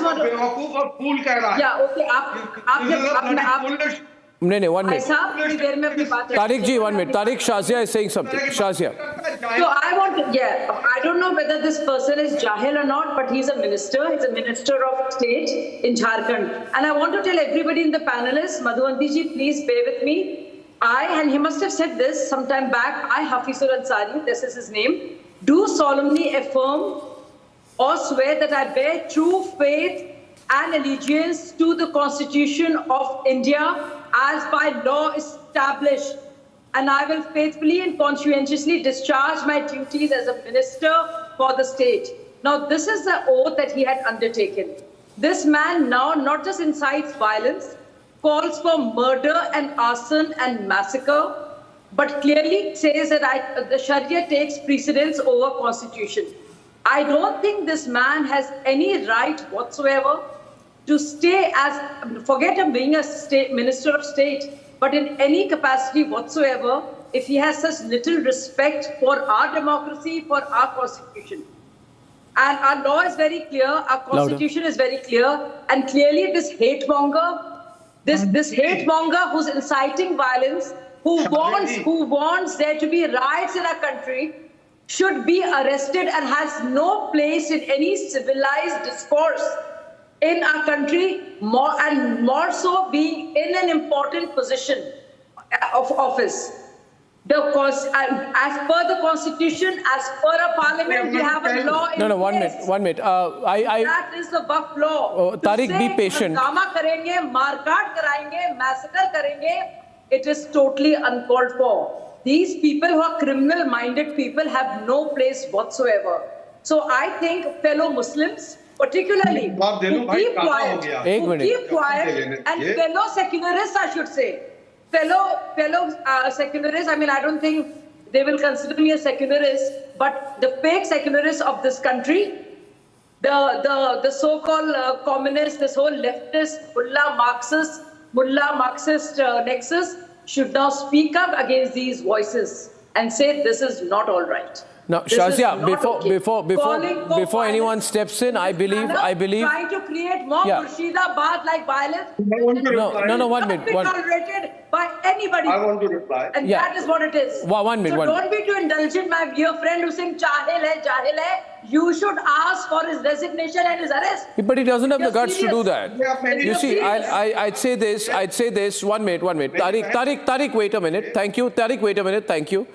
just want to. बेवकूफ और फूल कह रहा है। Yeah, okay. आप नहीं, 1 minute. साहब थोड़ी देर में अपनी बात Tariq ji, 1 minute. Tariq, Shazia is saying something. Shazia. So I want to, I don't know whether this person is Jahil or not, but he's a minister. He's a minister of state in Jharkhand. And I want to tell everybody in the panelists, Madhuvanti ji, please bear with me. And he must have said this sometime back, I, Hafizur Ansari, this is his name, do solemnly affirm or swear that I bear true faith and allegiance to the Constitution of India as by law established, and I will faithfully and conscientiously discharge my duties as a minister for the state. Now, this is the oath that he had undertaken. This man now not just incites violence, calls for murder and arson and massacre, but clearly says that the Sharia takes precedence over Constitution. I don't think this man has any right whatsoever to stay as, forget him being a state minister of state, but in any capacity whatsoever, if he has such little respect for our democracy, for our constitution. And our law is very clear, our constitution is very clear, and clearly this hate monger, this hate monger who's inciting violence, who wants there to be riots in our country, should be arrested and has no place in any civilized discourse in our country, more so being in an important position of office. Because as per the constitution, as per a parliament, we have a law in place. No, 1 minute, 1 minute. That is the buff law. Tariq, be patient. Hangama karenge, markaat karayenge, massacre karenge, it is totally uncalled for. These people who are criminal-minded people have no place whatsoever. So I think fellow Muslims, particularly, who keep quiet, and fellow secularists, I should say, fellow secularists, I mean, I don't think they will consider me a secularist, but the fake secularists of this country, the so-called communists, this whole leftist, mullah Marxist nexus, should now speak up against these voices and say this is not all right. Now, Shazia, before anyone steps in, I believe. Trying to create more Murshidabad like violence. No, 1 minute. Not tolerated by anybody. I want to reply. And that is what it is. 1 minute. So don't be too indulgent, my dear friend who's saying Jahil hai. You should ask for his resignation and his arrest. But he doesn't have the guts to do that. You see, I'd say this. 1 minute. Tariq, wait a minute. Thank you. Tariq, wait a minute. Thank you.